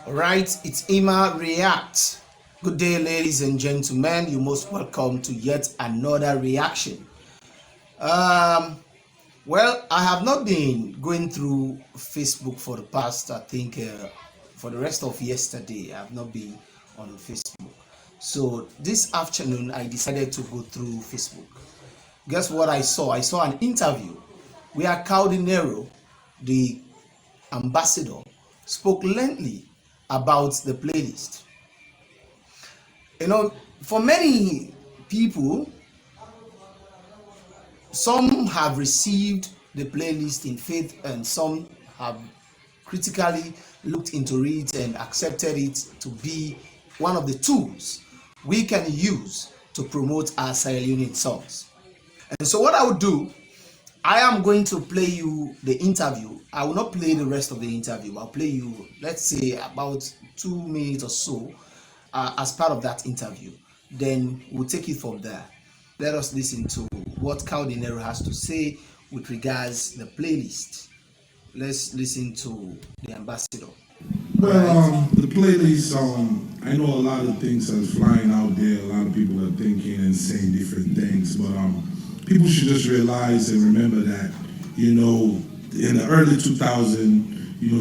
All right, it's Ima React. Good day, ladies and gentlemen. You're most welcome to yet another reaction. Um, I have not been going through Facebook for the past, for the rest of yesterday. I have not been on Facebook. So this afternoon, I decided to go through Facebook. Guess what I saw? I saw an interview where Kaodenero, the ambassador, spoke lengthily about the playlist. For many people, some have received the playlist in faith and some have critically looked into it and accepted it to be one of the tools we can use to promote our Sierra Leonean songs. And so what I would do, I am going to play you the interview. I will not play the rest of the interview. I'll play you, let's say, about 2 minutes or so as part of that interview. Then we'll take it from there. Let us listen to what Kaodenero has to say with regards to the playlist. Let's listen to the ambassador. The playlist, I know a lot of things are flying out there. A lot of people are thinking and saying different things, but people should just realize and remember that, in the early 2000s,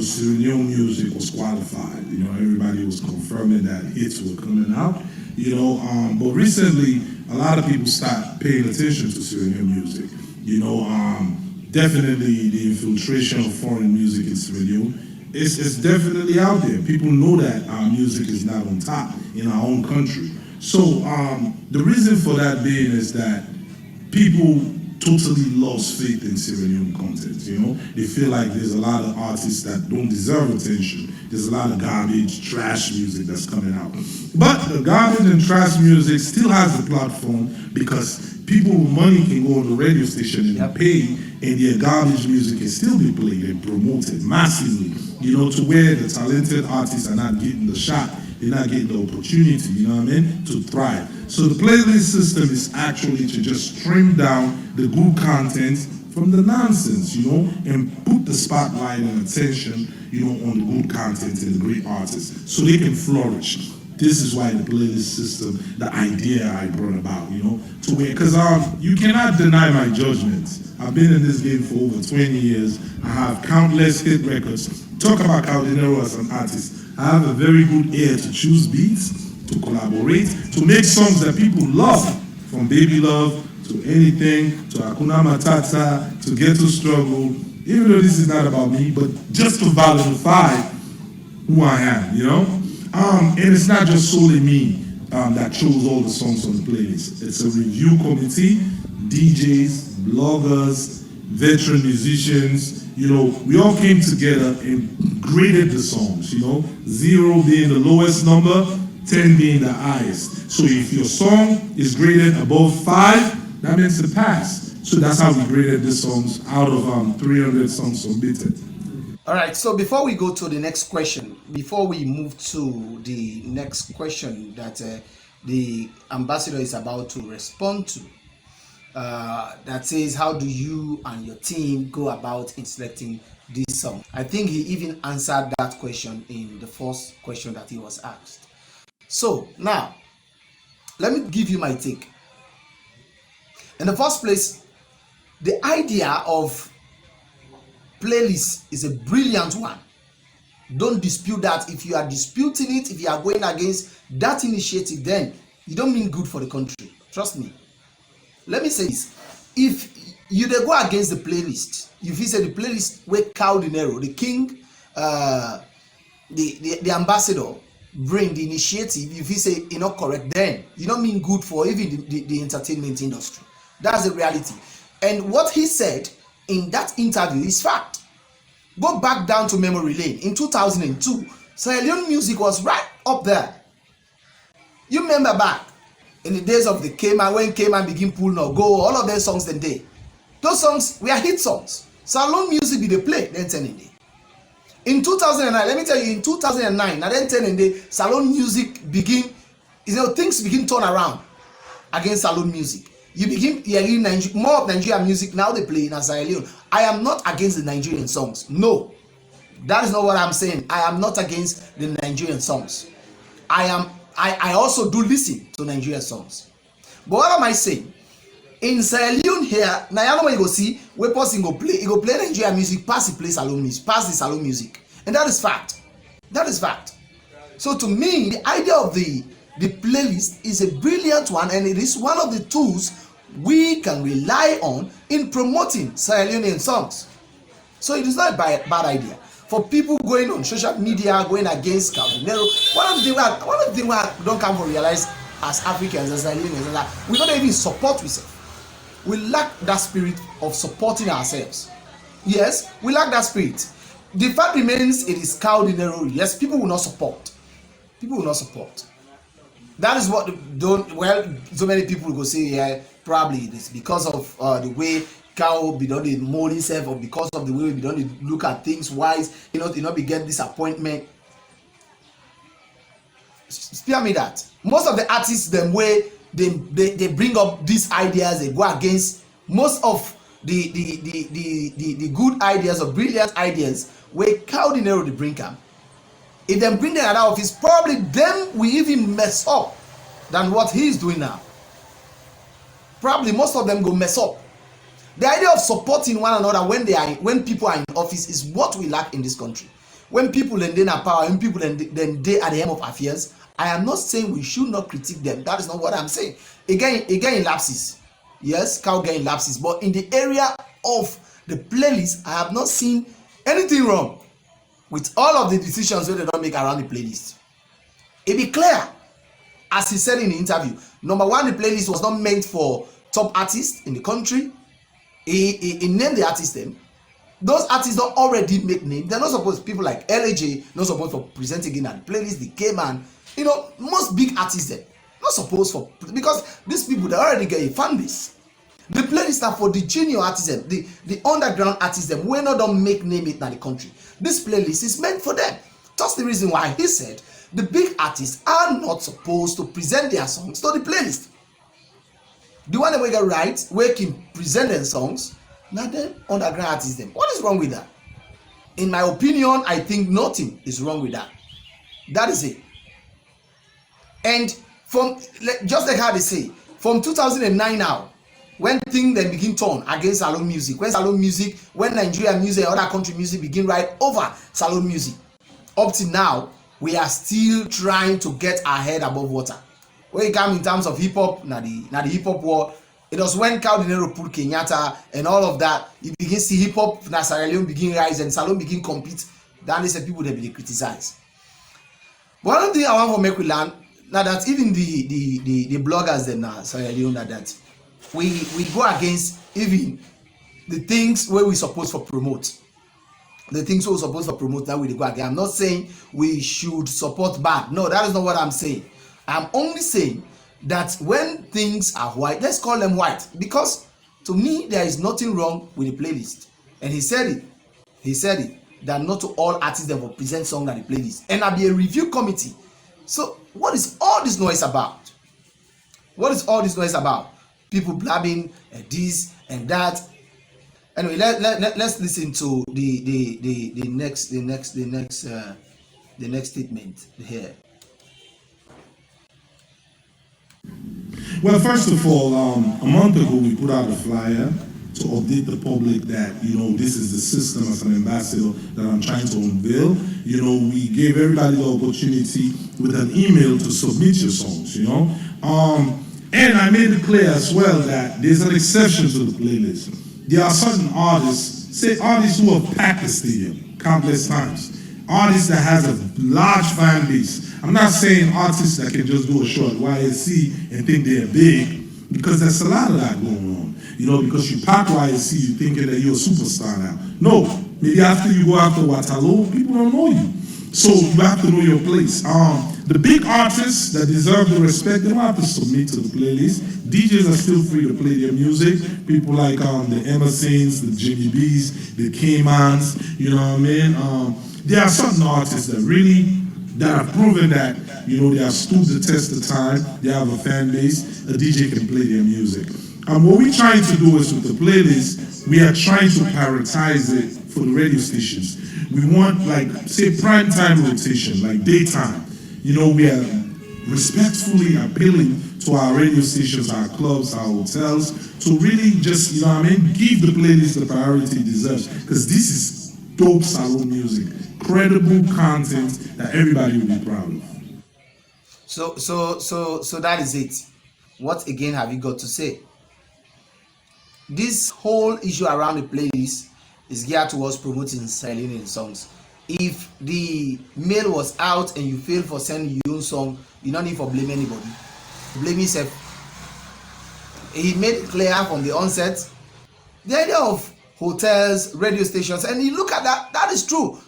Sierra Leone music was qualified. Everybody was confirming that hits were coming out. But recently, a lot of people stopped paying attention to Sierra Leone music. Definitely the infiltration of foreign music in Sierra Leone it's definitely out there. People know that our music is not on top in our own country. So the reason for that being is that people totally lost faith in Sierra Leone content. They feel like there's a lot of artists that don't deserve attention. There's a lot of garbage, trash music that's coming out. But the garbage and trash music still has a platform because people with money can go on the radio station and pay, and their garbage music can still be played and promoted massively. To where the talented artists are not getting the shot, they're not getting the opportunity, to thrive. So the playlist system is actually to just trim down the good content from the nonsense, and put the spotlight and attention, on the good content and the great artists, so they can flourish. This is why the playlist system, the idea I brought about, to where, because you cannot deny my judgment. I've been in this game for over 20 years. I have countless hit records. Talk about Kaodenero as an artist. I have a very good ear to choose beats, to collaborate, to make songs that people love, from Baby Love to anything, to Hakuna Matata, to Ghetto Struggle, even though this is not about me, but just to validify who I am, And it's not just solely me that chose all the songs on the playlist. It's a review committee, DJs, bloggers, veteran musicians. We all came together and graded the songs, 0 being the lowest number, 10 being the highest. So if your song is graded above 5, that means it passed. So that's how we graded the songs out of 300 songs submitted. All right, so before we go to the next question, before we move to the next question that the ambassador is about to respond to, that says, how do you and your team go about in selecting this song? I think he even answered that question in the first question that he was asked. So now, let me give you my take. In the first place, the idea of playlist is a brilliant one. Don't dispute that. If you are disputing it, if you are going against that initiative, then you don't mean good for the country. Trust me. Let me say this. If you go against the playlist, if you say the playlist where Kaodenero, the king, the ambassador, bring the initiative, if you say you're not correct, then you don't mean good for even the entertainment industry. That's the reality. And what he said in that interview is fact. Go back down to memory lane. In 2002, Sierra Leone music was right up there. You remember back in the days of the Cayman, when Cayman begin pull no go, all of those songs then day. Those songs were hit songs. Sierra Leone music be the play then 10 in day. In 2009, let me tell you, in 2009, now then 10 in day, Sierra Leone music begin, things begin turn around against Sierra Leone music. You begin hearing more of Nigerian music now they play in Sierra Leone. I am not against the Nigerian songs. No. That is not what I'm saying. I am not against the Nigerian songs. I also do listen to Nigerian songs. But what am I saying? In Sierra Leone here, now you know when you go see where person go play Nigerian music, pass the play salon music, pass the salon music. And that is fact. That is fact. So to me, the idea of the playlist is a brilliant one, and it is one of the tools we can rely on in promoting Sierra Leonean songs. So it is not a bad idea for people going on social media going against Kaodenero. One of the things we don't come to realize as Africans, as Sierra Leoneans, that we don't even support ourselves. We lack that spirit of supporting ourselves. Yes, we lack that spirit. The fact remains, it is Kaodenero. Yes, people will not support. People will not support. That is what so many people will go say, yeah, probably it is because of the way Cow be done the mold himself, or because of the way we don't look at things wise, be get disappointment. Spare me that. Most of the artists, them way they bring up these ideas, they go against most of the good ideas or brilliant ideas where Kaodenero they bring up. If them bring them out of office, probably them we even mess up than what he is doing now. Probably most of them go mess up. The idea of supporting one another when people are in office is what we lack in this country. When people then in power, when people then they at the helm of affairs, I am not saying we should not critique them. That is not what I'm saying. Again in lapses. Yes, Cow getting lapses, but in the area of the playlist, I have not seen anything wrong with all of the decisions that they don't make around the playlist. It be clear, as he said in the interview, number one, the playlist was not meant for top artists in the country. He named the artists them. Those artists don't already make names. They're not supposed, people like LAJ, not supposed for present again at the playlist, the K-Man, most big artists them. Not supposed for, because these people, they already get a fan base. The playlist are for the junior artists, the underground artists them, we not don't make name it in the country. This playlist is meant for them. That's the reason why he said the big artists are not supposed to present their songs to the playlist. The one that we get right, we can present their songs, now them underground artists them. What is wrong with that? In my opinion, I think nothing is wrong with that. That is it. And from just like how they say, from 2009 now, when things then begin turn against salon music, when Nigerian music and other country music begin right over salon music, up to now, we are still trying to get our head above water. When it comes in terms of hip hop, now the hip hop war, it was when Kaodenero put Kenyatta and all of that, you begin see hip hop, now Sierra Leone begin rise and salon begin compete. Then they say people they be criticized. But one thing I want to make we learn now that even the bloggers them now Sierra Leone that we go against even the things where we supposed to promote. The things we're supposed to promote, that we go against. I'm not saying we should support bad. No, that is not what I'm saying. I'm only saying that when things are white, let's call them white. Because to me, there is nothing wrong with the playlist. And he said it. He said it. That not to all artists that will present songs at the playlist. And I'll be a review committee. So what is all this noise about? What is all this noise about? People blabbing this and that. Anyway, let's listen to the next statement here. Well, first of all, a month ago we put out a flyer to update the public that, this is the system as an ambassador that I'm trying to unveil. We gave everybody the opportunity with an email to submit your songs, And I made it clear as well that there's an exception to the playlist. There are certain artists, say artists who have packed the stadium countless times. Artists that has a large fan base. I'm not saying artists that can just do a short YSC and think they're big, because there's a lot of that going on. Because you pack YSC, you're thinking that you're a superstar now. No, maybe after you go after Waterloo, people don't know you. So you have to know your place. The big artists that deserve the respect, they don't have to submit to the playlist. DJs are still free to play their music. People like the Emersons, the Jimmy B's, the K-Mans, there are certain artists that have proven that, they have stood the test of time, they have a fan base, a DJ can play their music. What we're trying to do is with the playlist, we are trying to prioritize it for the radio stations. We want, like, say, prime time rotation, like daytime. We are respectfully appealing to our radio stations, our clubs, our hotels, to really just, give the playlist the priority it deserves. Because this is dope salon music, credible content that everybody will be proud of. So that is it. What again have you got to say? This whole issue around the playlist is geared towards promoting selling in songs. If the mail was out and you failed for sending your own song, you don't need to blame anybody. Blame yourself. He made it clear from the onset the idea of hotels, radio stations, and you look at that is true.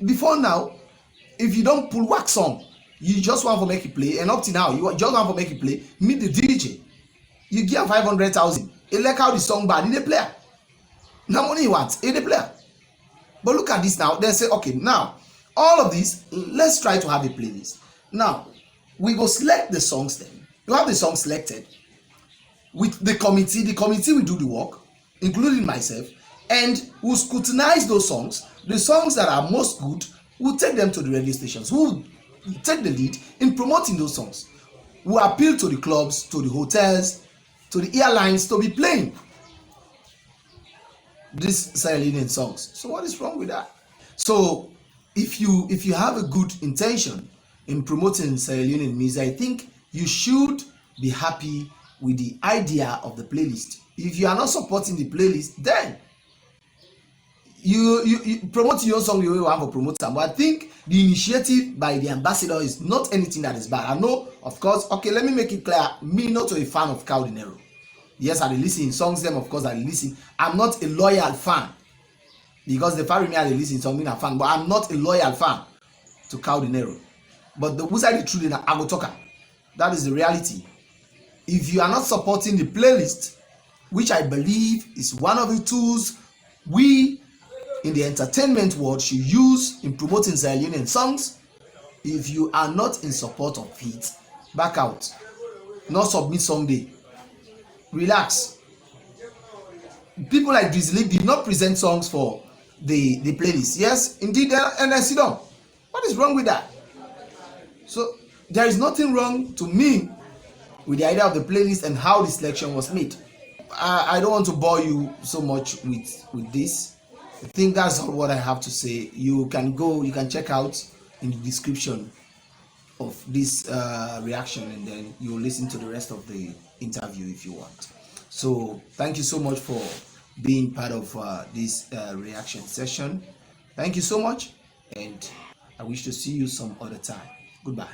Before now, if you don't pull wax song, you just want to make it play, and up to now, you just want to make it play, meet the DJ. You give 500,000. It like how the song bad in the player. Now money you want in the player. But look at this now. They say, okay, now all of this, let's try to have a playlist. Now we go select the songs. Then you have the song selected with the committee. The committee will do the work, including myself, and we'll scrutinize those songs. The songs that are most good, we'll take them to the radio stations. We'll take the lead in promoting those songs. We'll appeal to the clubs, to the hotels, to the airlines to be playing these Sierra Leonean songs. So what is wrong with that? So if you have a good intention in promoting Sierra Leonean music, I think you should be happy with the idea of the playlist. If you are not supporting the playlist, then you promote your song the way you want to promote them. But I think the initiative by the ambassador is not anything that is bad. I know, of course, okay, let me make it clear, me not a fan of Kaodenero. Yes, I listen in songs them, of course I listen. I'm not a loyal fan, because the fact me I listen song mean a fan, but I'm not a loyal fan to Kaodenero. But the who side the truth, I go talk. That is the reality. If you are not supporting the playlist, which I believe is one of the tools we in the entertainment world should use in promoting Sierra Leonean songs, if you are not in support of it, back out. Not submit someday. Relax. People like Drizzly did not present songs for the playlist. Yes, indeed, and I sit down. What is wrong with that? So there is nothing wrong to me with the idea of the playlist and how the selection was made. I don't want to bore you so much with this. I think that's all what I have to say. You can check out in the description of this reaction, and then you'll listen to the rest of the interview if you want. So thank you so much for being part of this reaction session. Thank you so much, and I wish to see you some other time. Goodbye.